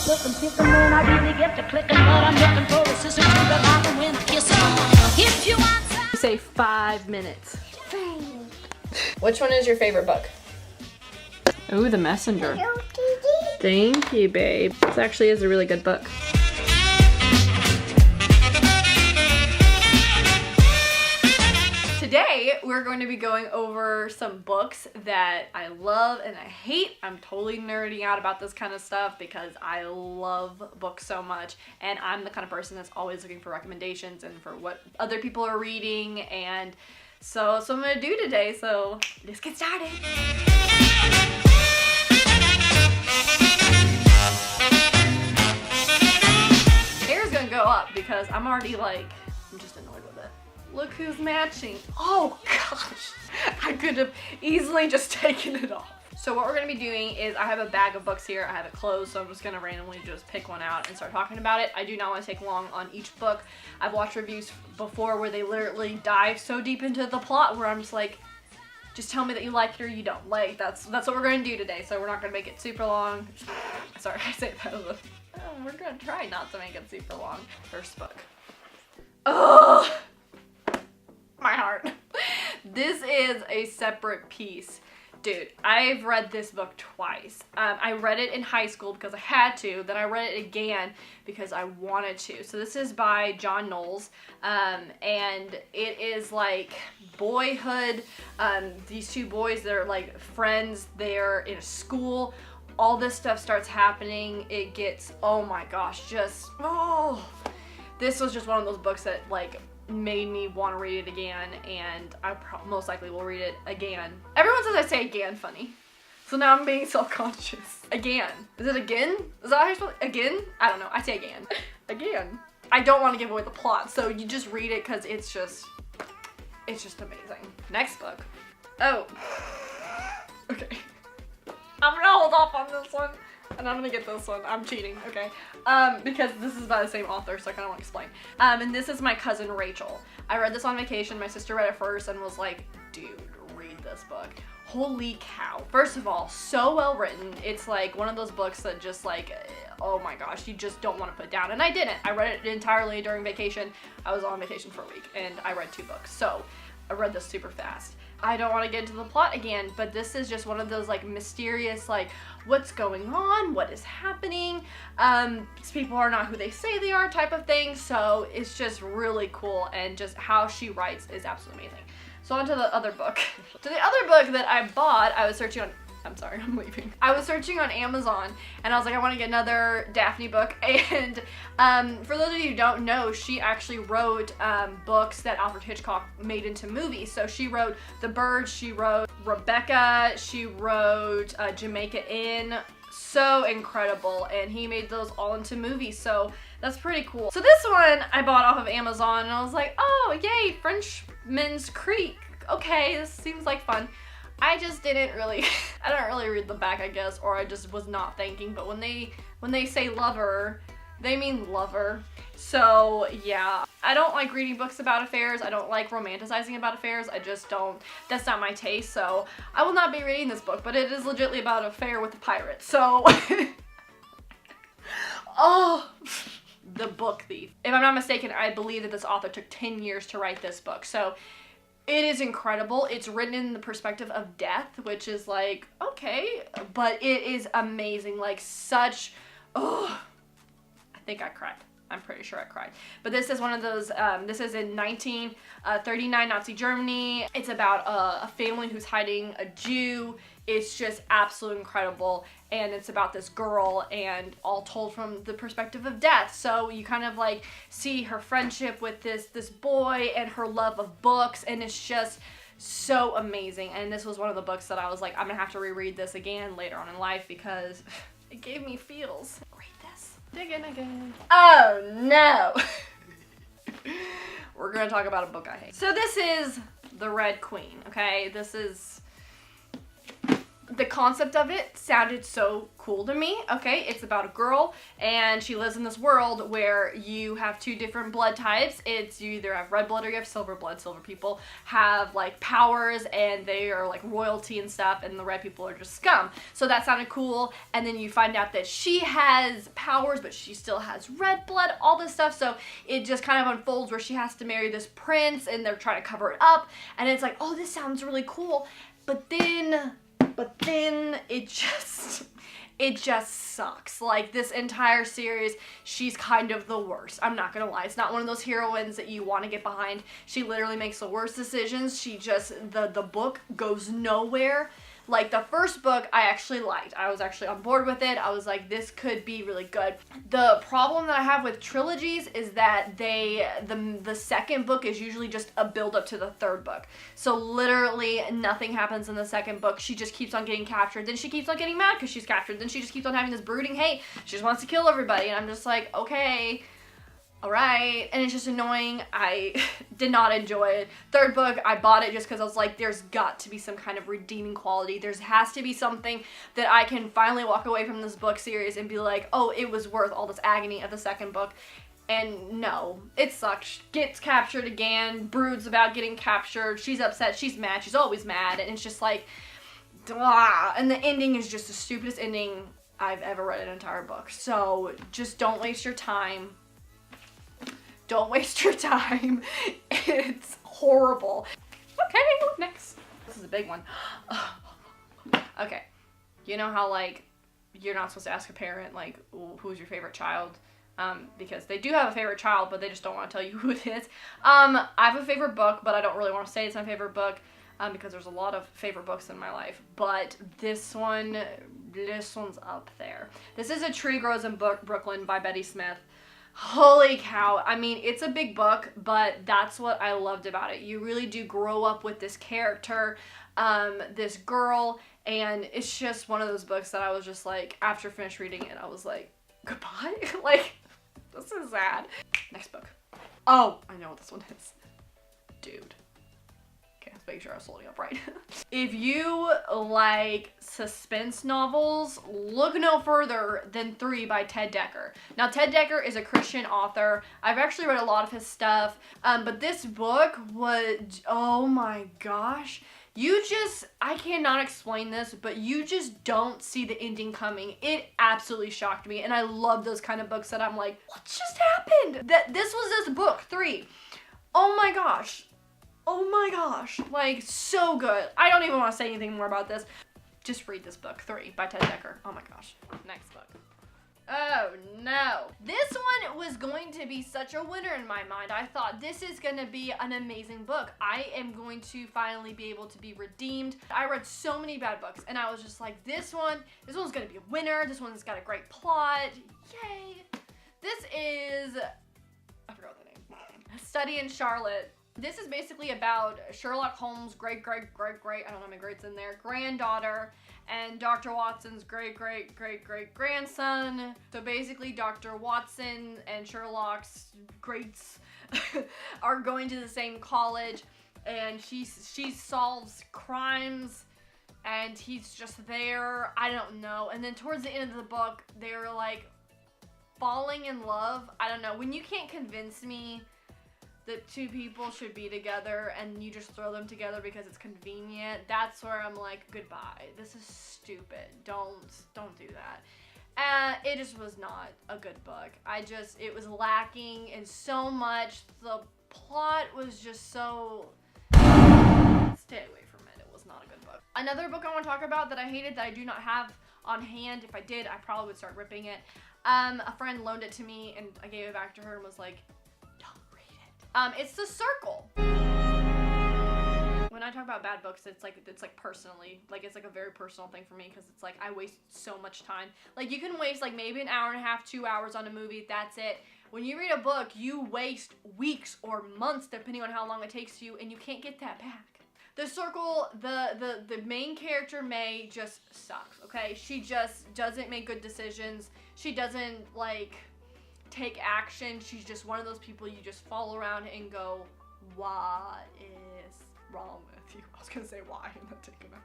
looking, picking when I really get to clicking, but I'm looking for a sister to the bottom when I kiss her. If you want some. You say 5 minutes. Which one is your favorite book? Ooh, The Messenger. Thank you, babe. This actually is a really good book. Today, we're going to be going over some books that I love and I hate. I'm totally nerding out about this kind of stuff because I love books so much, and I'm the kind of person that's always looking for recommendations and for what other people are reading, and so that's what I'm going to do today, so let's get started. Hair's gonna go up because I'm already like, I'm just annoyed with it. Look who's matching. Oh gosh, I could have easily just taken it off. So what we're gonna be doing is I have a bag of books here. I have it closed, so I'm just gonna randomly just pick one out and start talking about it. I do not want to take long on each book. I've watched reviews before where they literally dive so deep into the plot where I'm just like, just tell me that you like it or you don't. Like, that's what we're gonna do today, so we're not gonna make it super long. Sorry, I say that. We're gonna try not to make it super long. First book. Ugh! My heart. This is a separate piece. Dude, I've read this book twice. I read it in high school because I had to, then I read it again because I wanted to. So this is by John Knowles, and it is like boyhood. These two boys, they're like friends, they're in a school. All this stuff starts happening. It gets, oh my gosh, just, oh. This was just one of those books that like made me want to read it again, and I most likely will read it again. Everyone says I say again funny, so now I'm being self-conscious. Again. Is it again? Is that how you're supposed to, again? I don't know. I say again. Again. I don't want to give away the plot, so you just read it because it's just amazing. Next book. Oh. Okay. I'm gonna hold off on this one, and I'm gonna get this one. I'm cheating, okay? Because this is by the same author, so I kind of want to explain. And this is My Cousin Rachel. I read this on vacation. My sister read it first and was like, dude, read this book. Holy cow. First of all, so well written. It's like one of those books that just like, oh my gosh, you just don't want to put down. And I didn't. I read it entirely during vacation. I was on vacation for a week, and I read 2 books. So I read this super fast. I don't want to get into the plot again, but this is just one of those like mysterious, like, what's going on, what is happening, these people are not who they say they are type of thing, so it's just really cool, and just how she writes is absolutely amazing. So on to the other book. So the other book that I bought, I was searching on, I'm sorry, I'm leaving. I was searching on Amazon, and I was like, I want to get another Daphne book, and for those of you who don't know, she actually wrote books that Alfred Hitchcock made into movies. So she wrote The Birds, she wrote Rebecca, she wrote Jamaica Inn. So incredible, and he made those all into movies, so that's pretty cool. So this one I bought off of Amazon, and I was like, oh yay, Frenchman's Creek. Okay, this seems like fun. I just didn't really, I don't really read the back, I guess, or I just was not thinking, but when they say lover, they mean lover. So yeah, I don't like reading books about affairs. I don't like romanticizing about affairs. I just don't, that's not my taste, so I will not be reading this book, but it is legitimately about an affair with a pirate, so. Oh, The Book Thief. If I'm not mistaken, I believe that this author took 10 years to write this book, so it is incredible. It's written in the perspective of death, which is like, okay, but it is amazing. Like such, oh, I think I cried. I'm pretty sure I cried. But this is one of those, this is in 1939 Nazi Germany. It's about a family who's hiding a Jew. It's just absolutely incredible. And it's about this girl, and all told from the perspective of death. So you kind of like see her friendship with this boy and her love of books, and it's just so amazing. And this was one of the books that I was like, I'm gonna have to reread this again later on in life because it gave me feels. Read this. Dig in again. Oh no! We're gonna talk about a book I hate. So this is The Red Queen, okay? This is the concept of it sounded so cool to me. Okay, it's about a girl and she lives in this world where you have two different blood types. It's you either have red blood or you have silver blood. Silver people have like powers and they are like royalty and stuff, and the red people are just scum. So that sounded cool. And then you find out that she has powers but she still has red blood, all this stuff. So it just kind of unfolds where she has to marry this prince and they're trying to cover it up, and it's like, oh, this sounds really cool. But then it just sucks. Like, this entire series, she's kind of the worst. I'm not gonna lie. It's not one of those heroines that you want to get behind. She literally makes the worst decisions. She just, the book goes nowhere. Like, the first book I actually liked. I was actually on board with it. I was like, this could be really good. The problem that I have with trilogies is that the second book is usually just a build up to the third book. So literally nothing happens in the second book. She just keeps on getting captured. Then she keeps on getting mad because she's captured. Then she just keeps on having this brooding hate. She just wants to kill everybody. And I'm just like, okay. Alright, and it's just annoying. I did not enjoy it. Third book, I bought it just because I was like, there's got to be some kind of redeeming quality. There has to be something that I can finally walk away from this book series and be like, oh, it was worth all this agony of the second book. And no, it sucks. Gets captured again, broods about getting captured, she's upset, she's mad, she's always mad, and it's just like, blah. And the ending is just the stupidest ending I've ever read in an entire book. So just don't waste your time. Don't waste your time. It's horrible. Okay, next. This is a big one. Okay. You know how, like, you're not supposed to ask a parent, like, who's your favorite child? Because they do have a favorite child, but they just don't want to tell you who it is. I have a favorite book, but I don't really want to say it's my favorite book, because there's a lot of favorite books in my life. But this one's up there. This is A Tree Grows in Brooklyn by Betty Smith. Holy cow. I mean, it's a big book, but that's what I loved about it. You really do grow up with this character, this girl, and it's just one of those books that I was just like, after finished reading it, I was like, goodbye? Like, this is sad. Next book. Oh, I know what this one is. Dude. Okay, let's make sure I was holding up right. If you like suspense novels, look no further than 3 by Ted Dekker. Now, Ted Dekker is a Christian author. I've actually read a lot of his stuff, but this book was, oh my gosh. I cannot explain this, but you just don't see the ending coming. It absolutely shocked me, and I love those kind of books that I'm like, what just happened? This was this book, 3. Oh my gosh. Oh my gosh, like, so good. I don't even want to say anything more about this. Just read this book, 3 by Ted Dekker. Oh my gosh. Next book. Oh no. This one was going to be such a winner in my mind. I thought this is going to be an amazing book. I am going to finally be able to be redeemed. I read so many bad books and I was just like, this one's going to be a winner. This one's got a great plot. Yay. This is, I forgot the name. Study in Charlotte. This is basically about Sherlock Holmes' great, I don't know how many greats in there, granddaughter, and Dr. Watson's great-grandson. So basically Dr. Watson and Sherlock's greats are going to the same college, and she solves crimes, and he's just there. I don't know. And then towards the end of the book, they're like falling in love. I don't know. When you can't convince me that 2 people should be together and you just throw them together because it's convenient, that's where I'm like, goodbye. This is stupid. Don't do that. It just was not a good book. It was lacking in so much. The plot was just so, stay away from it. It was not a good book. Another book I want to talk about that I hated, that I do not have on hand. If I did, I probably would start ripping it. A friend loaned it to me and I gave it back to her and was like, it's The Circle. When I talk about bad books, it's like personally, like it's like a very personal thing for me, because it's like I waste so much time. Like, you can waste like maybe an hour and a half, 2 hours on a movie, that's it. When you read a book, you waste weeks or months depending on how long it takes you, and you can't get that back. The Circle, the main character, May, just sucks, okay? She just doesn't make good decisions. She doesn't like take action. She's just one of those people you just follow around and go, what is wrong with you? I was gonna say why and then take him out.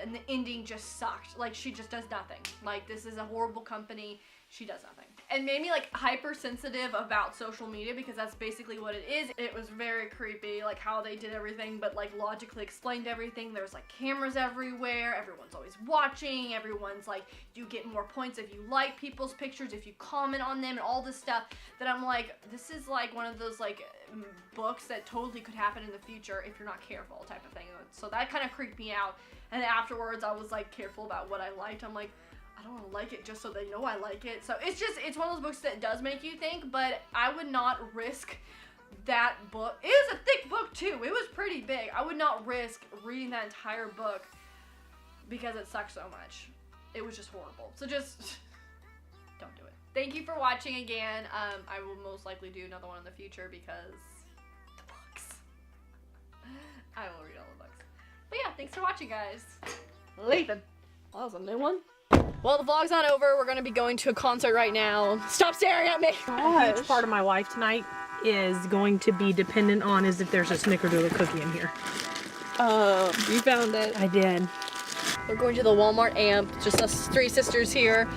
And the ending just sucked. Like, she just does nothing. Like, this is a horrible company. She does nothing. And made me like hypersensitive about social media because that's basically what it is. It was very creepy, like how they did everything, but like logically explained everything. There's like cameras everywhere. Everyone's always watching. Everyone's like, you get more points if you like people's pictures, if you comment on them, and all this stuff that I'm like, this is like one of those like books that totally could happen in the future if you're not careful type of thing. So that kind of creeped me out. And afterwards I was like careful about what I liked. I'm like, I don't want to like it just so they know I like it. So it's one of those books that does make you think, but I would not risk that book. It was a thick book too. It was pretty big. I would not risk reading that entire book because it sucked so much. It was just horrible. So just don't do it. Thank you for watching again. I will most likely do another one in the future because the books. I will read all the books. But yeah, thanks for watching, guys. Leaving. Well, that was a new one. Well, the vlog's not over. We're gonna be going to a concert right now. Stop staring at me. A huge part of my life tonight is going to be dependent on is if there's a snickerdoodle cookie in here. You found it. I did. We're going to the Walmart amp, just us three sisters here,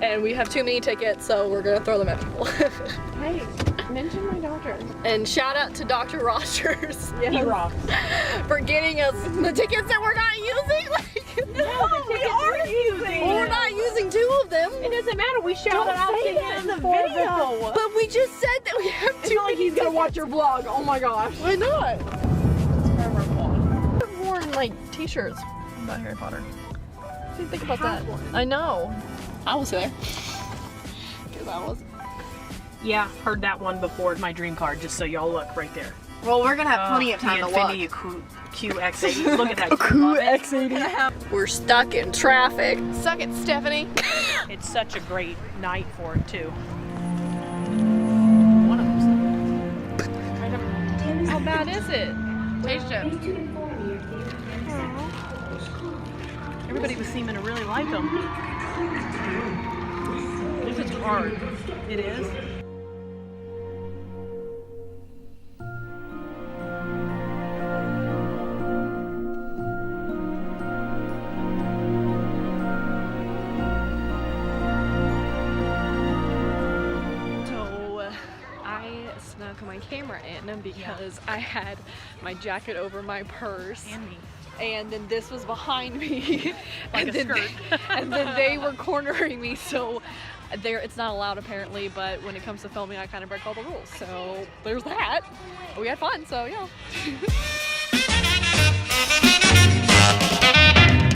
and we have too many tickets, so we're gonna throw them at people. Hey, mention my doctor. And shout out to Dr. Rogers. He rocks. For getting us the tickets that we're not using. No, we are using. Well, we're not using 2 of them. It doesn't matter. We shouted out to him in the video. But we just said that we have 2. It's not like he's gonna watch your vlog. Oh my gosh. Why not? It's forever vlog. I've worn like t-shirts about Harry Potter. What do you think about that? I know. I was there. Because I was. Yeah, heard that one before. My dream card, just so y'all look right there. Well, we're gonna have plenty of time to look. The Infiniti QX80. Look at that. QX80. We're stuck in traffic. Suck it, Stephanie. It's such a great night for it too. One of them's how bad is it? Taste it. Everybody was seeming to really like them. This is hard. It is. Snuck my camera in because I had my jacket over my purse And me. and then this was behind me Like a skirt. And then they were cornering me, so it's not allowed apparently, but when it comes to filming I kind of break all the rules, so there's that. But we had fun, so yeah.